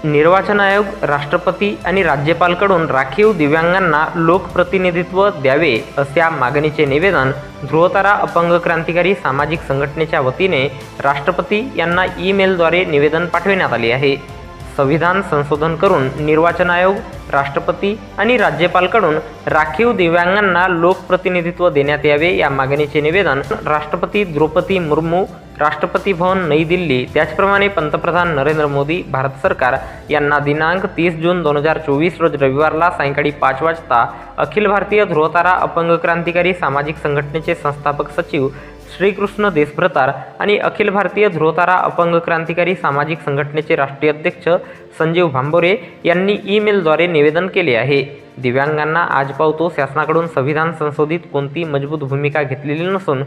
निर्वाचन आयोग राष्ट्रपती आणि राज्यपालकडून राखीव दिव्यांगांना लोकप्रतिनिधित्व द्यावे अशा मागणीचे निवेदन ध्रुवतारा अपंग क्रांतिकारी सामाजिक संघटनेच्या वतीने राष्ट्रपती यांना ईमेलद्वारे निवेदन पाठविण्यात आले आहे। संविधान संशोधन करून निर्वाचन आयोग, राष्ट्रपती आणि राज्यपालकडून राखीव दिव्यांगांना लोकप्रतिनिधित्व देण्यात यावे या मागणीचे निवेदन राष्ट्रपती द्रौपदी मुर्मू, राष्ट्रपती भवन नई दिल्ली, त्याचप्रमाणे पंतप्रधान नरेंद्र मोदी भारत सरकार यांना दिनांक 30 जून 2024 रोज रविवारला सायंकाळी 5 वाजता अखिल भारतीय ध्रुवतारा अपंग क्रांतिकारी सामाजिक संघटनेचे संस्थापक सचिव श्रीकृष्ण देशभ्रतार आणि अखिल भारतीय ध्रुवतारा अपंग क्रांतिकारी सामाजिक संघटनेचे राष्ट्रीय अध्यक्ष संजीव भांबोरे यांनी ईमेलद्वारे निवेदन केले आहे। दिव्यांगांना आज पावतो शासनाकडून संविधान संशोधित कोणती मजबूत भूमिका घेतलेली नसून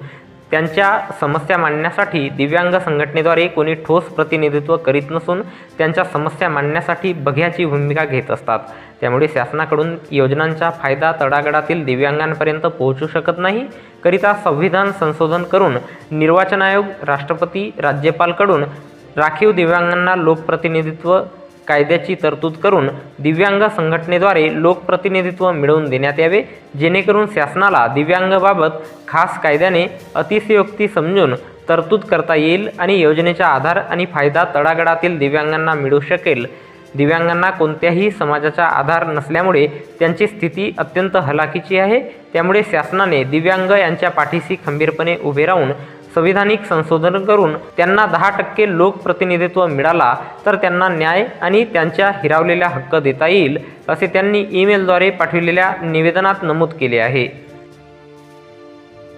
त्यांच्या समस्या मांडण्यासाठी दिव्यांग संघटनेद्वारे कोणी ठोस प्रतिनिधित्व करीत नसून त्यांच्या समस्या मांडण्यासाठी बघ्याची भूमिका घेत असतात। त्यामुळे शासनाकडून योजनांचा फायदा तळागाळातील दिव्यांगांपर्यंत पोहोचू शकत नाही। करिता संविधान संशोधन करून निर्वाचन आयोग, राष्ट्रपती, राज्यपालकडून राखीव दिव्यांगांना लोकप्रतिनिधित्व कायद्याची तरतूद करून दिव्यांग संघटनेद्वारे लोकप्रतिनिधित्व मिळवून देण्यात यावे, जेणेकरून शासनाला दिव्यांगाबाबत खास कायद्याने अतिशयोक्ती समजून तरतूद करता येईल आणि योजनेचा आधार आणि फायदा तळागाळातील दिव्यांगांना मिळू शकेल। दिव्यांगांना कोणत्याही समाजाचा आधार नसल्यामुळे त्यांची स्थिती अत्यंत हलाखीची आहे। त्यामुळे शासनाने दिव्यांग यांच्या पाठीशी खंबीरपणे उभे राहून संविधानिक संशोधन करून त्यांना 10% लोकप्रतिनिधित्व मिळाला तर त्यांना न्याय आणि त्यांच्या हिरावलेला हक्क देता येईल, असे त्यांनी ईमेलद्वारे पाठविलेल्या निवेदनात नमूद केले आहे।